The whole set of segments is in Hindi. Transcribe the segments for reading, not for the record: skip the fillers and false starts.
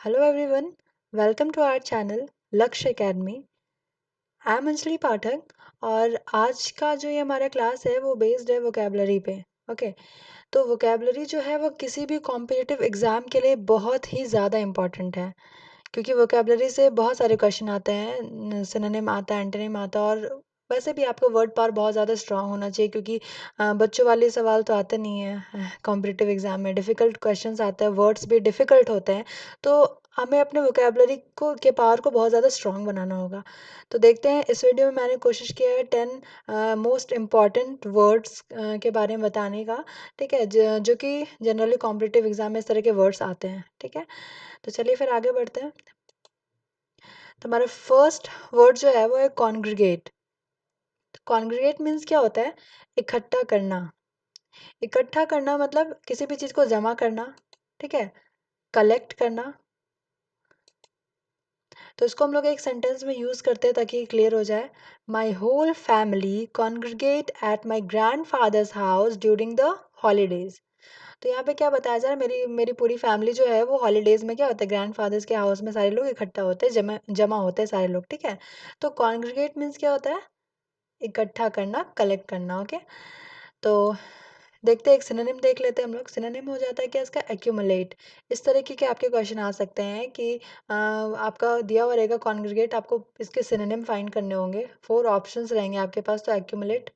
Hello everyone, welcome to our channel लक्ष्य एकेडमी। आई एम अंजलि पाठक और आज का जो ये हमारा क्लास है वो बेस्ड है वोकेबलरी पे। ओके, तो वोकेबलरी जो है वो किसी भी कॉम्पिटिटिव एग्ज़ाम के लिए बहुत ही ज़्यादा इम्पॉर्टेंट है, क्योंकि वोकेबलरी से बहुत सारे क्वेश्चन आते हैं, सिनोनिम आता है, एंटोनिम आता है, और वैसे भी आपका वर्ड पावर बहुत ज़्यादा स्ट्रांग होना चाहिए, क्योंकि बच्चों वाले सवाल तो आते नहीं है कॉम्पिटिटिव एग्जाम में, डिफ़िकल्ट क्वेश्चंस आते हैं, वर्ड्स भी डिफ़िकल्ट होते हैं। तो हमें अपने वोकेबलरी को के पावर को बहुत ज़्यादा स्ट्रांग बनाना होगा। तो देखते हैं, इस वीडियो में मैंने कोशिश किया है 10 मोस्ट इम्पॉर्टेंट वर्ड्स के बारे में बताने का। ठीक है, जो कि जनरली कॉम्पिटिटिव एग्जाम में इस तरह के वर्ड्स आते हैं। ठीक है, तो चलिए फिर आगे बढ़ते हैं। तो हमारा फर्स्ट वर्ड जो है वो है कॉन्ग्रीगेट। तो कॉन्ग्रीगेट मीन्स क्या होता है? इकट्ठा करना। इकट्ठा करना मतलब किसी भी चीज़ को जमा करना। ठीक है, कलेक्ट करना। तो इसको हम लोग एक सेंटेंस में यूज़ करते हैं ताकि क्लियर हो जाए। My whole family congregate at my grandfather's house during the holidays. तो यहाँ पे क्या बताया जा रहा है, मेरी मेरी पूरी फैमिली जो है वो हॉलीडेज में क्या होता है, ग्रैंड फादर्स के हाउस में सारे लोग इकट्ठा होते हैं, जमा जमा होते हैं सारे लोग। ठीक है, तो कॉन्ग्रीगेट मीन्स क्या होता है? इकट्ठा करना, कलेक्ट करना। ओके, तो देखते हैं, एक सिनोनिम देख लेते हैं हम लोग। सिनोनिम हो जाता है क्या इसका? एक्यूमुलेट। इस तरीके के आपके क्वेश्चन आ सकते हैं कि आपका दिया हुआ रहेगा कॉन्ग्रीगेट, आपको इसके सिनोनिम फाइंड करने होंगे, 4 ऑप्शंस रहेंगे आपके पास, तो एक्यूमुलेट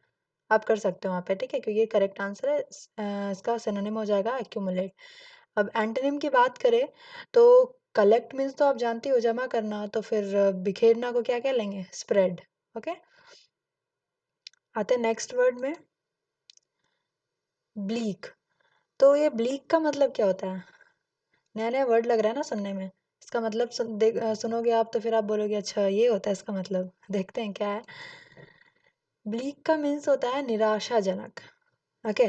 आप कर सकते हो वहाँ पे। ठीक है, क्योंकि ये करेक्ट आंसर है। इसका सिनोनिम हो जाएगा एक्यूमुलेट। अब एंटोनिम की बात करें तो कलेक्ट मीन्स तो आप जानती हो, जमा करना, तो फिर बिखेरना को क्या कह लेंगे? स्प्रेड। ओके, आते हैं नेक्स्ट वर्ड में, ब्लीक। तो ये ब्लीक का मतलब क्या होता है? नया नया वर्ड लग रहा है ना सुनने में। इसका मतलब सुनोगे आप तो फिर आप बोलोगे अच्छा ये होता है इसका मतलब। देखते हैं क्या है। ब्लीक का मीन्स होता है निराशाजनक। ओके,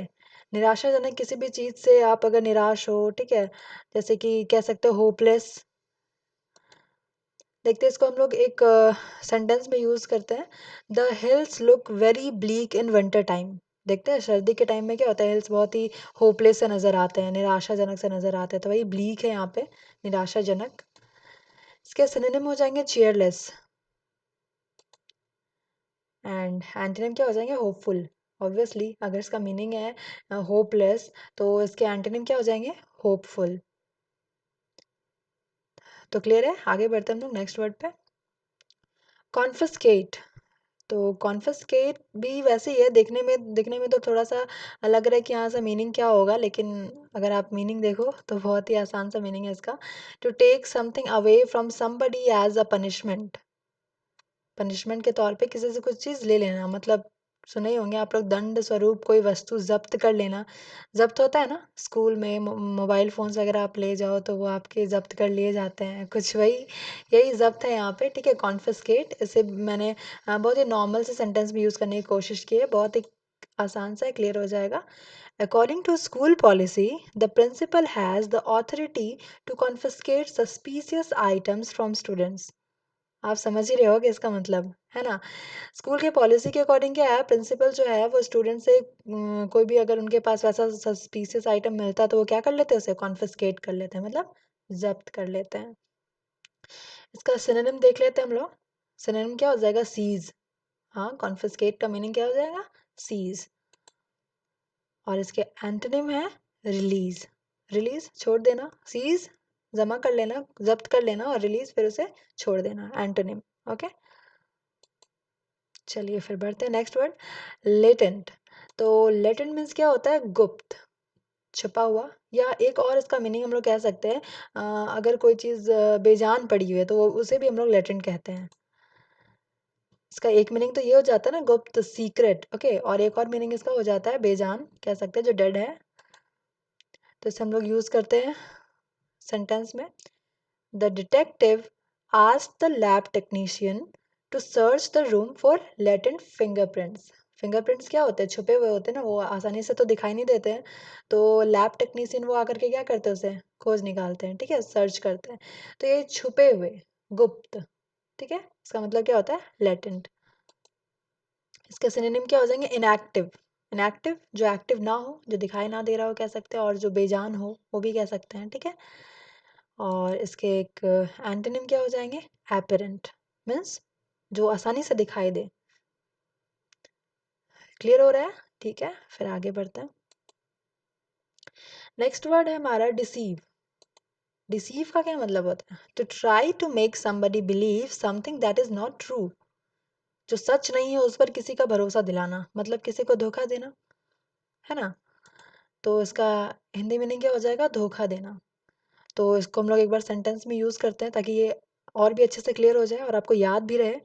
निराशाजनक किसी भी चीज़ से आप अगर निराश हो, ठीक है, जैसे कि कह सकते हो होपलेस। देखते हैं, इसको हम लोग एक सेंटेंस में यूज़ करते हैं। The hills look very bleak in winter time. देखते हैं सर्दी के टाइम में क्या होता है, हिल्स बहुत ही होपलेस से नज़र आते हैं, निराशाजनक से नज़र आते हैं, तो वही ब्लीक है यहाँ पे, निराशाजनक। इसके सिनोनिम हो जाएंगे चीयरलेस, एंड एंटोनिम क्या हो जाएंगे? होपफुल। ऑब्वियसली अगर इसका मीनिंग है होपलेस, तो इसके एंटोनिम क्या हो जाएंगे? होपफुल। तो क्लियर है, आगे बढ़ते हैं हम लोग नेक्स्ट वर्ड पे। कॉन्फिस्केट। तो कॉन्फिस्केट भी वैसे ही है, दिखने में तो थोड़ा सा लग रहा है कि यहाँ से मीनिंग क्या होगा, लेकिन अगर आप मीनिंग देखो तो बहुत ही आसान सा मीनिंग है इसका। To take something away from somebody as a punishment. Punishment के तौर पे किसी से कुछ चीज़ ले लेना, मतलब सुने ही होंगे आप लोग, दंड स्वरूप कोई वस्तु जब्त कर लेना। जब्त होता है ना स्कूल में, मोबाइल फ़ोन्स अगर आप ले जाओ तो वो आपके जब्त कर लिए जाते हैं, कुछ वही यही जब्त है यहाँ पे। ठीक है, कॉन्फिस्केट, इसे मैंने बहुत ही नॉर्मल से सेंटेंस में यूज़ करने की कोशिश की है, बहुत ही आसान सा क्लियर हो जाएगा। According to school policy, the principal has the authority to confiscate suspicious items from students. आप समझ ही रहे होगे इसका मतलब, है ना? स्कूल के पॉलिसी के अकॉर्डिंग क्या है, प्रिंसिपल जो है वो स्टूडेंट से कोई भी अगर उनके पास वैसा सस्पिशियस आइटम मिलता है तो वो क्या कर लेते हैं? उसे कॉन्फिस्केट कर लेते हैं, मतलब जब्त कर लेते हैं। इसका सिनोनिम देख लेते हैं हम लोग। सिनोनिम क्या हो जाएगा? सीज। हाँ, कॉन्फिस्केट का मीनिंग क्या हो जाएगा? सीज। और इसके एंटोनिम है रिलीज। रिलीज छोड़ देना, सीज जमा कर लेना, जब्त कर लेना, और रिलीज फिर उसे छोड़ देना, एंटोनिम। ओके, चलिए फिर बढ़ते हैं नेक्स्ट वर्ड, लेटेंट। तो लेटेंट मीन्स क्या होता है? गुप्त, छुपा हुआ, या एक और इसका मीनिंग हम लोग कह सकते हैं, अगर कोई चीज़ बेजान पड़ी हुई है तो उसे भी हम लोग लेटेंट कहते हैं। इसका एक मीनिंग तो ये हो जाता है ना, गुप्त, सीक्रेट। ओके, और एक और मीनिंग इसका हो जाता है बेजान, कह सकते हैं जो डेड है। तो इसे हम लोग यूज़ करते हैं सेंटेंस में। The detective asked the lab technician to search the room for latent fingerprints। Fingerprints क्या होते हैं? छुपे हुए होते हैं ना, वो आसानी से तो दिखाई नहीं देते हैं, तो लैब टेक्नीशियन वो आकर के क्या करते हैं? उसे खोज निकालते हैं। ठीक है, सर्च करते हैं। तो ये छुपे हुए, गुप्त। ठीक है, इसका मतलब क्या होता है? लेटेंट। इसके सिनोनिम क्या हो जाएंगे? इनएक्टिव। इनएक्टिव जो एक्टिव ना हो, जो दिखाई ना दे रहा हो कह सकते हैं, और जो बेजान हो वो भी कह सकते हैं। ठीक है, और इसके एक एंटोनिम क्या हो जाएंगे? एपरेंट, मीन्स जो आसानी से दिखाई दे। क्लियर हो रहा है? ठीक है, फिर आगे बढ़ते हैं। नेक्स्ट वर्ड है हमारा डिसीव। डिसीव का क्या मतलब होता है? To try to make somebody believe something that is not true. जो सच नहीं है उस पर किसी का भरोसा दिलाना, मतलब किसी को धोखा देना, है ना? तो इसका हिंदी मीनिंग क्या हो जाएगा? धोखा देना। तो इसको हम लोग एक बार सेंटेंस में यूज़ करते हैं ताकि ये और भी अच्छे से क्लियर हो जाए और आपको याद भी रहे।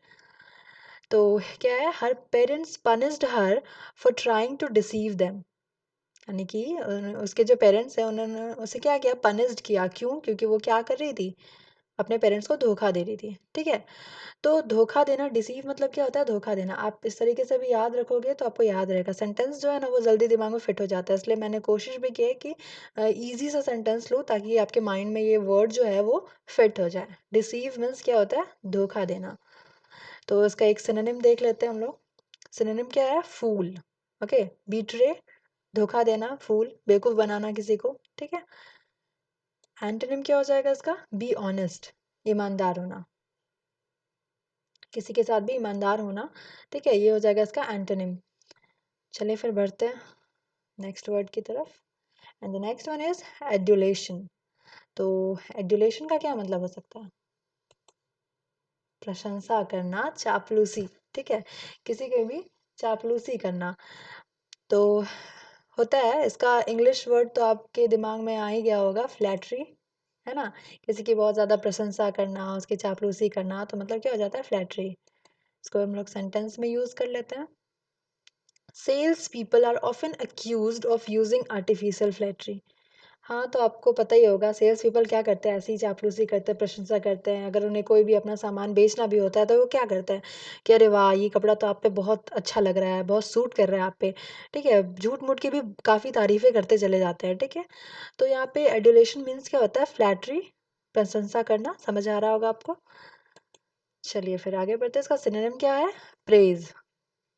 तो क्या है? Her parents punished her for trying to deceive them. यानी कि उसके जो पेरेंट्स हैं उन्होंने उसे क्या किया? पनिश्ड किया। क्यों? क्योंकि वो क्या कर रही थी? अपने पेरेंट्स को धोखा दे रही थी। ठीक है? तो धोखा देना, डिसीव मतलब क्या होता है? धोखा देना। आप इस तरीके से भी याद रखोगे तो आपको याद रहेगा। सेंटेंस जो है ना वो जल्दी दिमाग में फिट हो जाता है, इसलिए मैंने कोशिश भी की है कि ईजी सा सेंटेंस लूँ ताकि आपके माइंड में ये वर्ड जो है वो फिट हो जाए। डिसीव मीन्स क्या होता है? धोखा देना। तो इसका एक सिनोनिम देख लेते हैं हम लोग। सिनोनिम क्या है? फूल। ओके, बीट्रे, धोखा देना, फूल, बेवकूफ़ बनाना किसी को। ठीक है? एंटोनिम क्या हो जाएगा इसका? बी ऑनेस्ट, ईमानदार होना, किसी के साथ भी ईमानदार होना। ठीक है, ये हो जाएगा इसका एंटोनिम। चलिए फिर बढ़ते हैं नेक्स्ट वर्ड की तरफ। And the next one is adulation. तो एड्यूलेशन का क्या मतलब हो सकता है? प्रशंसा करना, चापलूसी। ठीक है, किसी की भी चापलूसी करना। तो होता है, इसका इंग्लिश वर्ड तो आपके दिमाग में आ ही गया होगा, फ्लैटरी, है ना? किसी की बहुत ज़्यादा प्रशंसा करना, उसकी चापलूसी करना, तो मतलब क्या हो जाता है? फ्लैटरी। इसको हम लोग सेंटेंस में यूज़ कर लेते हैं। Sales people are often accused of using artificial flattery. हाँ, तो आपको पता ही होगा सेल्स पीपल क्या करते हैं? ऐसी ही चापलूसी करते हैं, प्रशंसा करते हैं। अगर उन्हें कोई भी अपना सामान बेचना भी होता है तो वो क्या करते हैं कि अरे वाह! ये कपड़ा तो आप पे बहुत अच्छा लग रहा है, बहुत सूट कर रहा है आप पे। ठीक है? झूठ-मूठ की भी काफ़ी तारीफ़ें करते चले जाते हैं। ठीक है? तो यहाँ पे एडुलेशन मीन्स क्या होता है? फ्लैटरी, प्रशंसा करना। समझ आ रहा होगा आपको? चलिए फिर आगे बढ़ते हैं। इसका सिनोनिम क्या है? प्रेज़।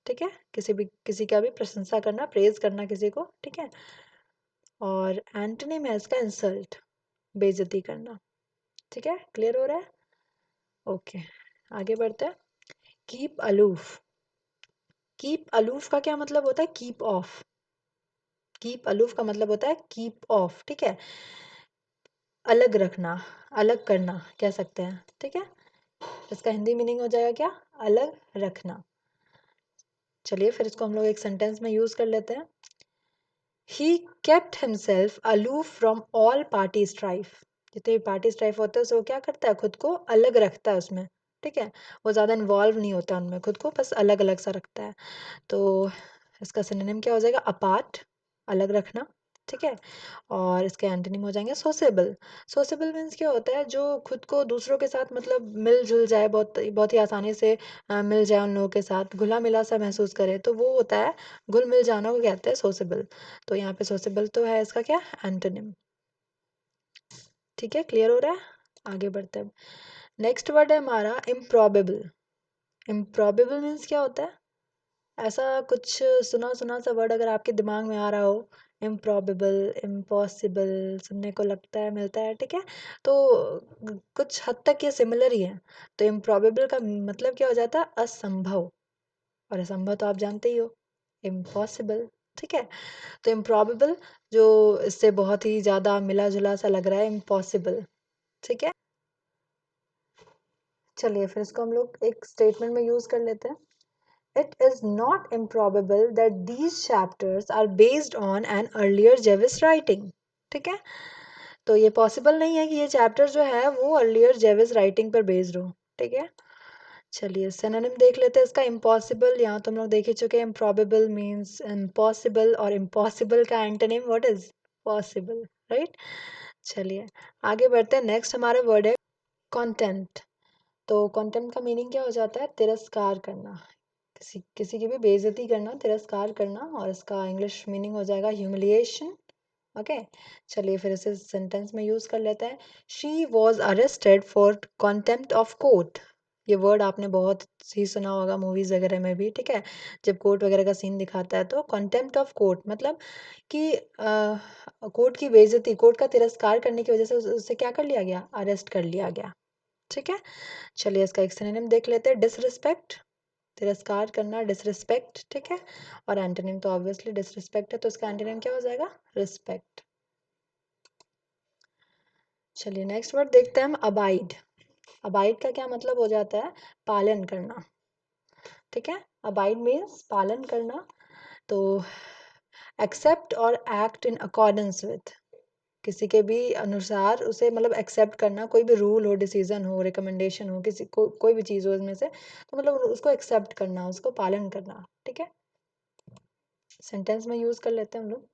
ठीक है? किसी का भी प्रशंसा करना, प्रेज़ करना किसी को। ठीक है? और एंटोनिम है इसका इंसल्ट, बेइज्जती करना। ठीक है? क्लियर हो रहा है? ओके, आगे बढ़ते हैं। Keep aloof. कीप अलूफ का क्या मतलब होता है? Keep of. कीप अलूफ का मतलब होता है कीप ऑफ। ठीक है? अलग रखना, अलग करना कह सकते हैं। ठीक है? इसका हिंदी मीनिंग हो जाएगा क्या? अलग रखना। चलिए फिर इसको हम लोग एक सेंटेंस में यूज कर लेते हैं। He kept himself aloof from all party strife. जितने भी पार्टी स्ट्राइफ होते हैं, उससे वो क्या करता है? खुद को अलग रखता है उसमें। ठीक है? वो ज़्यादा इन्वॉल्व नहीं होता उनमें, खुद को बस अलग अलग सा रखता है। तो इसका सिनोनिम क्या हो जाएगा? अपार्ट, अलग रखना। ठीक है? और इसके एंटोनिम हो जाएंगे सोसेबल। सोसेबल मीन्स क्या होता है? जो खुद को दूसरों के साथ मतलब मिल-जुल जाए, बहुत बहुत ही आसानी से मिल जाए उन लोगों के साथ, घुला-मिला सा महसूस करे, तो वो होता है घुल-मिल जाना, को कहते हैं सोसेबल। तो यहाँ पे सोसेबल तो है इसका क्या? एंटोनिम। ठीक है? क्लियर हो रहा है? आगे बढ़ते हैं। नेक्स्ट वर्ड है हमारा इम्प्रॉबेबल। इम्प्रॉबेबल मीन्स क्या होता है? ऐसा कुछ सुना-सुना सा वर्ड अगर आपके दिमाग में आ रहा हो, इम्प्रॉबेबल, इम्पॉसिबल, सुनने को लगता है, मिलता है। ठीक है? तो कुछ हद तक ये सिमिलर ही है। तो इम्प्रॉबेबल का मतलब क्या हो जाता है? असंभव। और असंभव तो आप जानते ही हो, इम्पॉसिबल। ठीक है? तो इम्प्रॉबेबल जो इससे बहुत ही ज़्यादा मिला-जुला सा लग रहा है, इम्पॉसिबल। ठीक है? चलिए फिर इसको हम लोग एक स्टेटमेंट में यूज़ कर लेते हैं। It is not improbable that these chapters are based on an earlier Jewish writing. ठीक है? तो ये पॉसिबल नहीं है कि ये चैप्टर जो है वो अर्लियर जेविस राइटिंग पर बेस्ड हो। ठीक है? चलिए सिनोनिम देख लेते हैं इसका। इम्पॉसिबल, यहाँ तो हम लोग देख ही चुके हैं। इम्प्रॉबेबल मीन्स इम्पॉसिबल, और इम्पॉसिबल का antonym what is? Possible. Right? चलिए आगे बढ़ते हैं। नेक्स्ट हमारा वर्ड है कॉन्टेम्प्ट। तो कॉन्टेम्प्ट का मीनिंग क्या हो जाता है? तिरस्कार करना, किसी किसी की भी बेइज्जती करना, तिरस्कार करना। और इसका इंग्लिश मीनिंग हो जाएगा ह्यूमिलिएशन। ओके, चलिए फिर इसे सेंटेंस में यूज कर लेते हैं। She was arrested for contempt of court. ये वर्ड आपने बहुत ही सुना होगा मूवीज़ वगैरह में भी, ठीक है? जब कोर्ट वगैरह का सीन दिखाता है तो कंटेम्प्ट ऑफ कोर्ट मतलब कि कोर्ट की बेइज़्ज़ती, कोर्ट का तिरस्कार करने की वज़ह से उसे क्या कर लिया गया? अरेस्ट कर लिया गया, ठीक है? चलिए इसका एक सिनोनिम देख लेते हैं, डिसरिस्पेक्ट, तिरस्कार करना, डिसरिस्पेक्ट, ठीक है? और एंटोनिम तो ऑब्वियसली डिसरिस्पेक्ट है, तो इसका एंटोनिम क्या हो जाएगा? रिस्पेक्ट। चलिए नेक्स्ट वर्ड देखते हैं हम, अबाइड। अबाइड का क्या मतलब हो जाता है? पालन करना, ठीक है? अबाइड मीन्स पालन करना। तो एक्सेप्ट और एक्ट इन अकॉर्डेंस विथ, किसी के भी अनुसार उसे मतलब एक्सेप्ट करना, कोई भी रूल हो, डिसीजन हो, रिकमेंडेशन हो, किसी को कोई भी चीज़ हो इसमें से, तो मतलब उसको एक्सेप्ट करना, उसको पालन करना, ठीक है? सेंटेंस में यूज़ कर लेते हैं हम लोग,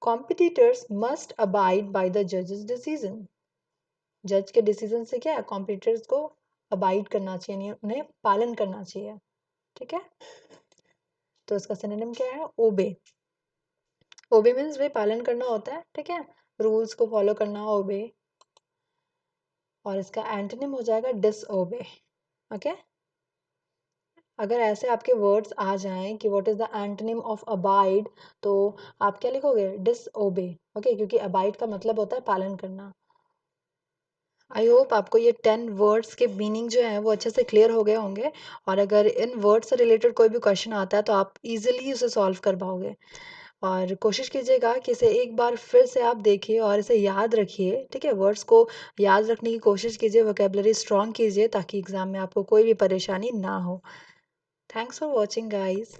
competitors must abide by the जजेस डिसीजन। जज के डिसीजन से क्या है, कॉम्पिटिटर्स को अबाइड करना चाहिए, यानी उन्हें पालन करना चाहिए, ठीक है? तो इसका सिनोनिम क्या है? ओबे। ओबे मीन्स वे पालन करना होता है, ठीक है? रूल्स को फॉलो करना, ओबे। और इसका एंटोनिम हो जाएगा डिसओबे, ओके? अगर ऐसे आपके वर्ड्स आ जाएं कि what is the antonym of abide, तो आप क्या लिखोगे? Disobey, okay? क्योंकि अबाइड का मतलब होता है पालन करना। आई होप आपको ये 10 वर्ड्स के मीनिंग जो है वो अच्छे से क्लियर हो गए होंगे, और अगर इन वर्ड से रिलेटेड कोई भी क्वेश्चन आता है तो आप इजीली उसे सॉल्व कर पाओगे। और कोशिश कीजिएगा कि इसे एक बार फिर से आप देखिए और इसे याद रखिए, ठीक है? वर्ड्स को याद रखने की कोशिश कीजिए, वोकेबलरी स्ट्रॉन्ग कीजिए, ताकि एग्जाम में आपको कोई भी परेशानी ना हो। Thanks for watching guys.